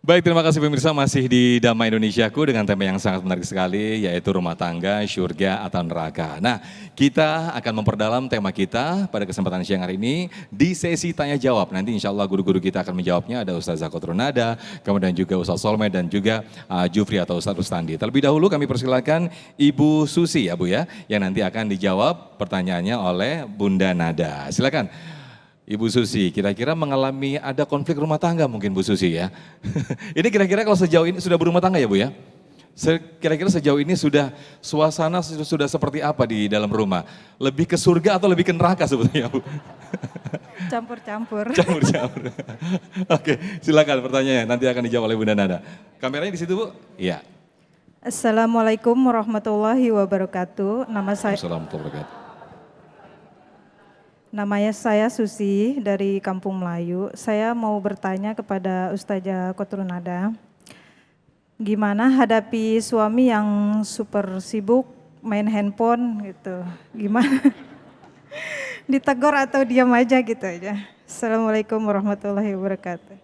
Baik, terima kasih pemirsa, masih di Damai Indonesiaku dengan tema yang sangat menarik sekali, yaitu rumah tangga, syurga atau neraka. Nah, kita akan memperdalam tema kita pada kesempatan siang hari ini di sesi tanya jawab. Nanti insya Allah guru-guru kita akan menjawabnya, ada Ustazah Kotrunada, kemudian juga Ustaz Solmed dan juga Jufri atau Ustaz Rustandi. Terlebih dahulu kami persilakan Ibu Susi ya Bu ya, yang nanti akan dijawab pertanyaannya oleh Bunda Nada. Silakan. Ibu Susi, kira-kira mengalami ada konflik rumah tangga mungkin Bu Susi ya. Ini kira-kira kalau sejauh ini sudah berumah tangga ya Bu ya? Kira-kira sejauh ini sudah suasana sudah seperti apa di dalam rumah? Lebih ke surga atau lebih ke neraka sebetulnya Bu? Campur-campur. Campur-campur. Oke, silakan pertanyaannya nanti akan dijawab oleh Bunda Nada. Kameranya di situ Bu? Iya. Assalamualaikum warahmatullahi wabarakatuh. Assalamualaikum warahmatullahi wabarakatuh. Namanya saya Susi dari Kampung Melayu. Saya mau bertanya kepada Ustazah Kotrunada. Gimana hadapi suami yang super sibuk main handphone gitu. Gimana? Ditegur atau diam aja gitu aja. Assalamualaikum warahmatullahi wabarakatuh.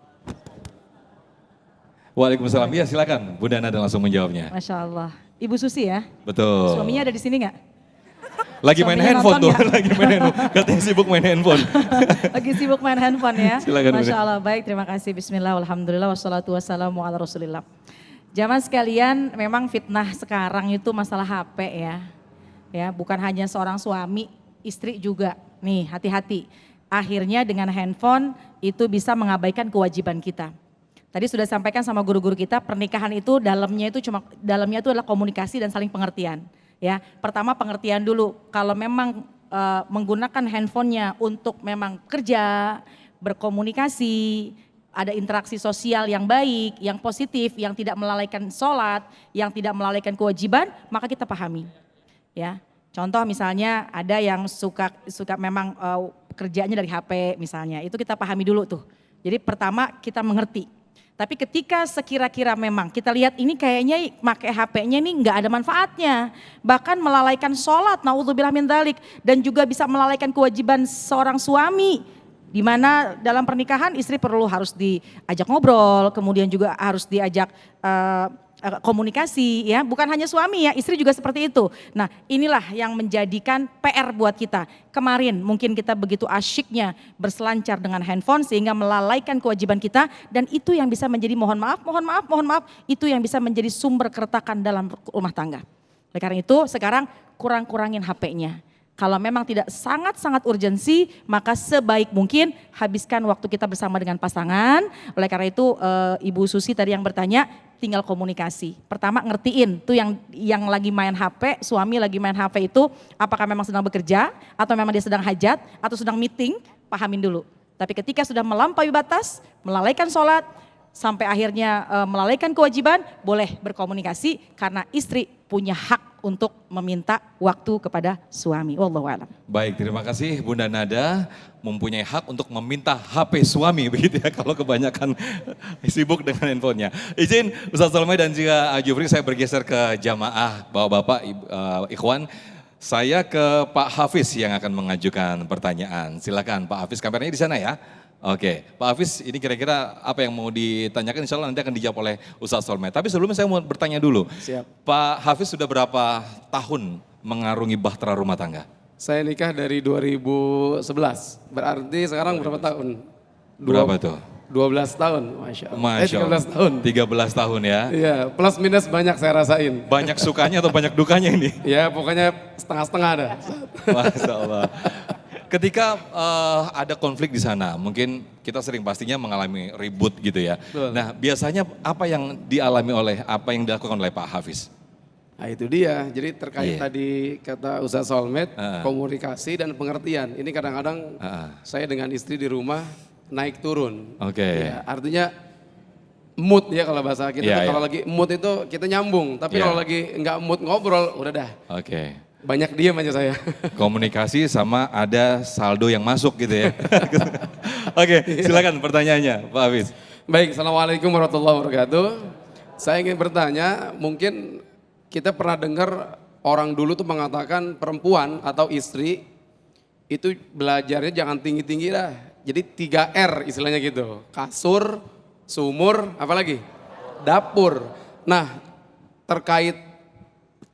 Waalaikumsalam. Ya silakan Bunda Nada langsung menjawabnya. Masya Allah. Ibu Susi ya? Betul. Suaminya ada di sini nggak? Lagi main Suaminya handphone tuh, nonton ya? lagi main handphone. Katanya sibuk main handphone. Lagi sibuk main handphone ya? Silakan, Masya Allah, baik terima kasih. Bismillah, alhamdulillah, wassalatu wassalamu ala rasulillah. Jamaah sekalian, memang fitnah sekarang itu masalah HP ya. Ya, bukan hanya seorang suami, istri juga. Nih, hati-hati. Akhirnya dengan handphone itu bisa mengabaikan kewajiban kita. Tadi sudah sampaikan sama guru-guru kita, pernikahan itu dalamnya itu adalah komunikasi dan saling pengertian. Ya, pertama pengertian dulu. Kalau memang menggunakan handphonenya untuk memang kerja, berkomunikasi, ada interaksi sosial yang baik, yang positif, yang tidak melalaikan sholat, yang tidak melalaikan kewajiban, maka kita pahami. Ya, contoh misalnya ada yang suka memang kerjanya dari HP misalnya, itu kita pahami dulu tuh. Jadi pertama kita mengerti. Tapi ketika sekira-kira memang kita lihat ini kayaknya pakai HP-nya ini nggak ada manfaatnya. Bahkan melalaikan sholat, naudzubillah min dzalik. Dan juga bisa melalaikan kewajiban seorang suami. Di mana dalam pernikahan istri harus diajak ngobrol, kemudian juga harus diajak komunikasi ya, bukan hanya suami ya, istri juga seperti itu. Nah inilah yang menjadikan PR buat kita. Kemarin mungkin kita begitu asyiknya berselancar dengan handphone sehingga melalaikan kewajiban kita dan itu yang bisa menjadi mohon maaf, itu yang bisa menjadi sumber keretakan dalam rumah tangga. Oleh karena itu sekarang kurang-kurangin HP-nya. Kalau memang tidak sangat-sangat urgensi, maka sebaik mungkin habiskan waktu kita bersama dengan pasangan. Oleh karena itu Ibu Susi tadi yang bertanya, tinggal komunikasi. Pertama ngertiin tuh yang lagi main HP, suami lagi main HP itu apakah memang sedang bekerja atau memang dia sedang hajat atau sedang meeting, pahamin dulu. Tapi ketika sudah melampaui batas, melalaikan sholat, sampai akhirnya melalaikan kewajiban, boleh berkomunikasi karena istri punya hak untuk meminta waktu kepada suami. Wallahu a'lam. Baik, terima kasih Bunda Nada mempunyai hak untuk meminta HP suami begitu ya kalau kebanyakan sibuk dengan handphonenya. Izin Ustaz Solmed dan juga Jufri saya bergeser ke jamaah bapak-bapak ikhwan. Saya ke Pak Hafiz yang akan mengajukan pertanyaan. Silakan Pak Hafiz, kameranya di sana ya. Oke, Pak Hafiz ini kira-kira apa yang mau ditanyakan insya Allah nanti akan dijawab oleh Ustaz Solmed. Tapi sebelumnya saya mau bertanya dulu. Siap. Pak Hafiz sudah berapa tahun mengarungi bahtera rumah tangga? Saya nikah dari 2011, berarti sekarang berapa tahun? Berapa tuh? 12 tahun, Masya Allah. Masya Allah. 13 tahun. 13 tahun ya. Iya, plus minus banyak saya rasain. Banyak sukanya atau banyak dukanya ini? Ya pokoknya setengah-setengah ada. Masya Allah. Ketika ada konflik di sana, mungkin kita sering pastinya mengalami ribut gitu ya. Betul. Nah biasanya apa yang apa yang dilakukan oleh Pak Hafiz? Nah itu dia, jadi terkait Iya. tadi kata Ustaz Solmed, komunikasi dan pengertian. Ini kadang-kadang saya dengan istri di rumah naik turun. Oke. Ya, artinya mood ya kalau bahasa kita, Iya, kalau iya. lagi mood itu kita nyambung. Tapi Iya. kalau lagi nggak mood ngobrol, udah dah. Oke. Banyak diem aja saya. Komunikasi sama ada saldo yang masuk gitu ya. Oke, silakan pertanyaannya Pak Hafiz. Baik, Assalamualaikum warahmatullahi wabarakatuh. Saya ingin bertanya, mungkin kita pernah dengar orang dulu tuh mengatakan perempuan atau istri itu belajarnya jangan tinggi-tinggi dah. Jadi 3R istilahnya gitu, kasur, sumur, apalagi? dapur. Nah, terkait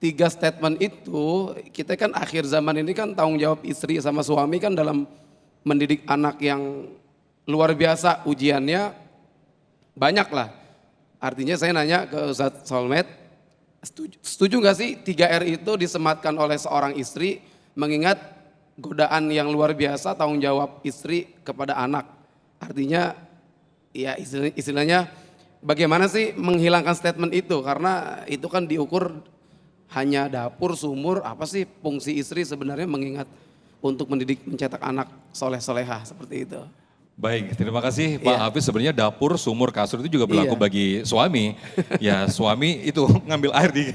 3 statement itu, kita kan akhir zaman ini kan tanggung jawab istri sama suami kan dalam mendidik anak yang luar biasa, ujiannya banyak lah. Artinya saya nanya ke Ustadz Solmed, setuju nggak sih 3R itu disematkan oleh seorang istri mengingat godaan yang luar biasa tanggung jawab istri kepada anak. Artinya ya istilahnya bagaimana sih menghilangkan statement itu, karena itu kan diukur hanya dapur, sumur, apa sih fungsi istri sebenarnya mengingat untuk mendidik, mencetak anak soleh-solehah seperti itu. Baik, terima kasih Pak Iya. Hafiz. Sebenarnya dapur, sumur, kasur itu juga berlaku Iya. bagi suami. Ya suami itu ngambil air di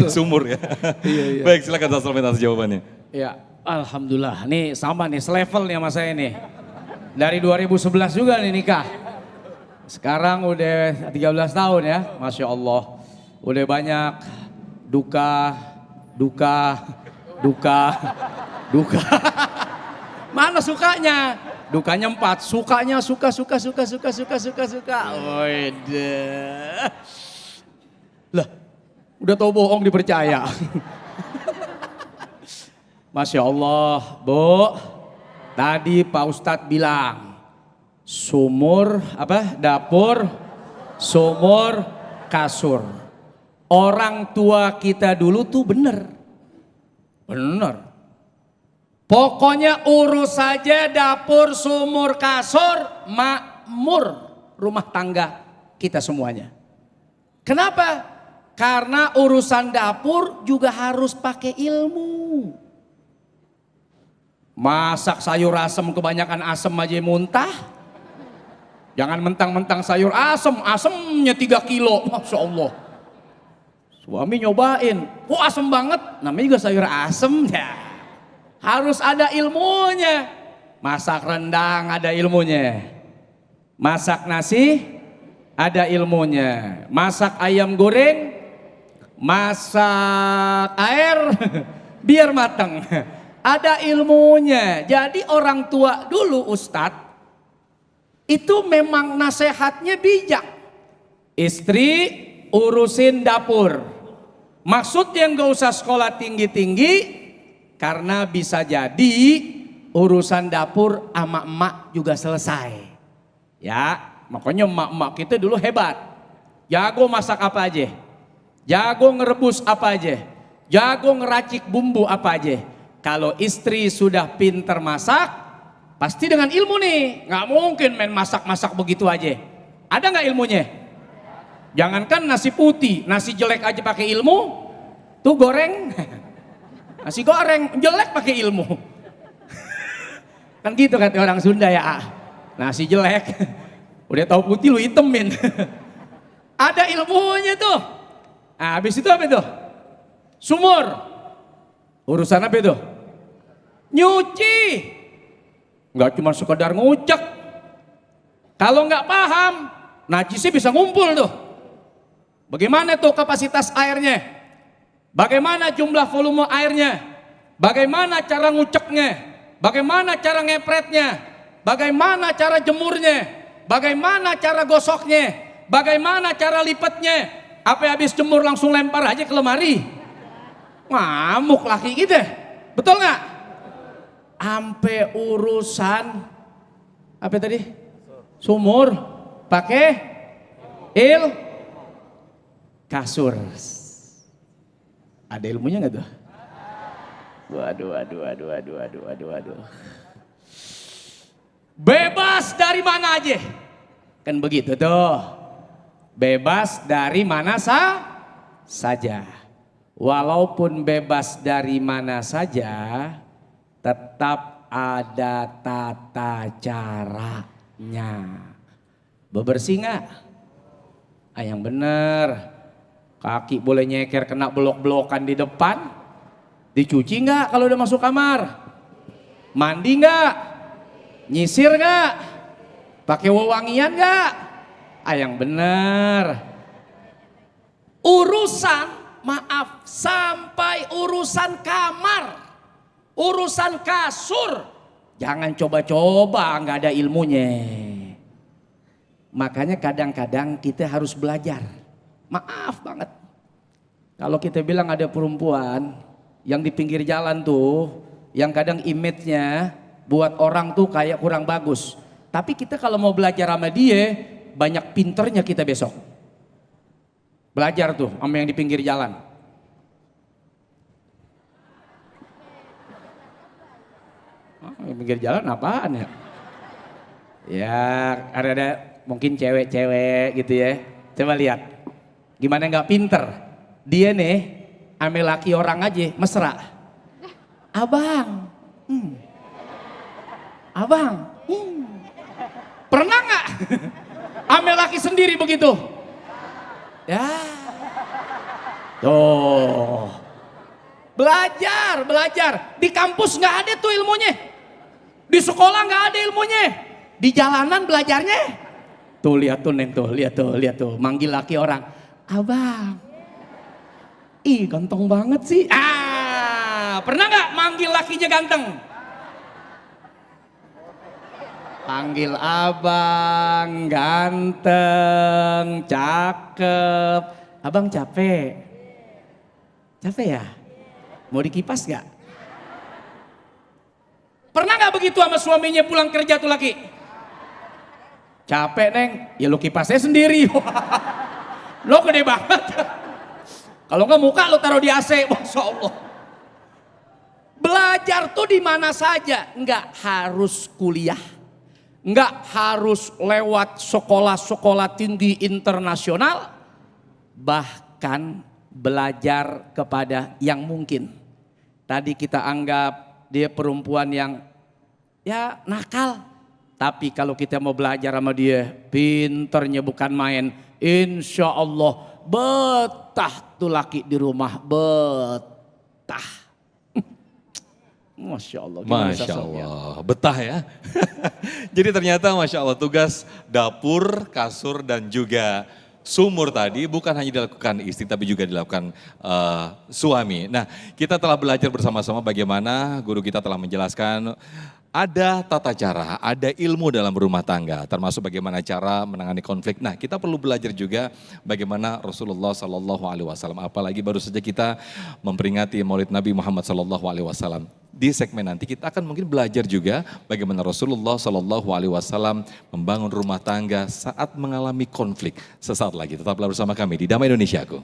sumur ya. Iya. Baik, silakan Ustaz Solmed atas jawabannya. Ya, alhamdulillah. Nih sama nih, selevel nih sama saya nih. Dari 2011 juga nih nikah. Sekarang udah 13 tahun ya, Masya Allah. Udah banyak duka. Mana sukanya? Dukanya 4, sukanya suka. Wede. Lah, udah tau bohong dipercaya. Masya Allah, Bu. Tadi Pak Ustadz bilang, sumur, dapur, sumur, kasur. Orang tua kita dulu tuh bener. Pokoknya urus saja dapur, sumur, kasur, makmur rumah tangga kita semuanya. Kenapa? Karena urusan dapur juga harus pakai ilmu. Masak sayur asem kebanyakan asem aja muntah. Jangan mentang-mentang sayur asem, asemnya 3 kilo, Masya Allah. Suami nyobain, asem banget, namanya juga sayur asem ya. Harus ada ilmunya. Masak rendang ada ilmunya. Masak nasi ada ilmunya. Masak ayam goreng, masak air biar matang. Ada ilmunya. Jadi orang tua dulu Ustadz, itu memang nasihatnya bijak. Istri urusin dapur. Maksudnya nggak usah sekolah tinggi-tinggi, karena bisa jadi urusan dapur ama emak juga selesai. Ya, makanya emak-emak kita dulu hebat. Jago masak apa aja. Jago ngerebus apa aja. Jago ngeracik bumbu apa aja. Kalau istri sudah pinter masak, pasti dengan ilmu nih. Nggak mungkin main masak-masak begitu aja. Ada nggak ilmunya? Jangankan nasi putih, nasi jelek aja pakai ilmu. Tuh goreng. Nasi goreng jelek pakai ilmu. Kan gitu kata orang Sunda ya. Nasi jelek. Udah tahu putih lu hitemin. Ada ilmunya tuh. Nah, habis itu apa itu? Sumur. Urusan apa itu? Nyuci. Enggak cuma sekedar ngucek. Kalau nggak paham, najisnya bisa ngumpul tuh. Bagaimana tuh kapasitas airnya? Bagaimana jumlah volume airnya? Bagaimana cara nguceknya? Bagaimana cara ngepretnya? Bagaimana cara jemurnya? Bagaimana cara gosoknya? Bagaimana cara lipatnya? Apa habis jemur langsung lempar aja ke lemari? Ngamuk laki gitu. Betul nggak? Ampe urusan apa tadi? Sumur pakai kasur. Ada ilmunya nggak tuh? Waduh. Bebas dari mana aja. Kan begitu tuh. Bebas dari mana saja. Walaupun bebas dari mana saja, tetap ada tata caranya. Bebersih nggak? Yang bener. Kaki boleh nyeker kena blok-blokan di depan. Dicuci nggak kalau udah masuk kamar? Mandi nggak? Nyisir nggak? Pakai wewangian nggak? Yang bener. Urusan, maaf, sampai urusan kamar, urusan kasur, jangan coba-coba nggak ada ilmunya. Makanya kadang-kadang kita harus belajar. Maaf banget. Kalau kita bilang ada perempuan yang di pinggir jalan tuh, yang kadang image-nya buat orang tuh kayak kurang bagus. Tapi kita kalau mau belajar sama dia, banyak pinternya kita besok. Belajar tuh sama yang di pinggir jalan. Di pinggir jalan apaan ya? Ya ada mungkin cewek-cewek gitu ya. Coba lihat. Gimana nggak pinter. Dia nih ame laki orang aja mesra. Abang. Abang. Pernah nggak? Ame laki sendiri begitu. Ya. Tuh. Belajar. Di kampus nggak ada tuh ilmunya. Di sekolah nggak ada ilmunya. Di jalanan belajarnya. Tuh lihat tuh Neng tuh, lihat tuh. Manggil laki orang. Abang. Ih ganteng banget sih. Pernah nggak manggil lakinya ganteng? Panggil abang, ganteng, cakep. Abang capek? Capek ya? Mau dikipas gak? Pernah gak begitu sama suaminya pulang kerja tuh laki? Capek Neng, ya lu kipasnya sendiri. Lo gede banget. Kalau nggak muka lo taruh di AC, Masya Allah. Belajar tuh di mana saja, nggak harus kuliah, nggak harus lewat sekolah-sekolah tinggi internasional, bahkan belajar kepada yang mungkin. Tadi kita anggap dia perempuan yang ya nakal, tapi kalau kita mau belajar sama dia, pinternya bukan main, insya Allah betah tuh laki di rumah, betah. Masya Allah. Masya Allah, betah ya. Jadi ternyata Masya Allah tugas dapur, kasur dan juga sumur tadi bukan hanya dilakukan istri tapi juga dilakukan suami. Nah kita telah belajar bersama-sama bagaimana guru kita telah menjelaskan ada tata cara, ada ilmu dalam rumah tangga, termasuk bagaimana cara menangani konflik. Nah, kita perlu belajar juga bagaimana Rasulullah Sallallahu Alaihi Wasallam. Apalagi baru saja kita memperingati Maulid Nabi Muhammad Sallallahu Alaihi Wasallam. Di segmen nanti kita akan mungkin belajar juga bagaimana Rasulullah Sallallahu Alaihi Wasallam membangun rumah tangga saat mengalami konflik. Sesaat lagi, tetaplah bersama kami di Damai Indonesiaku.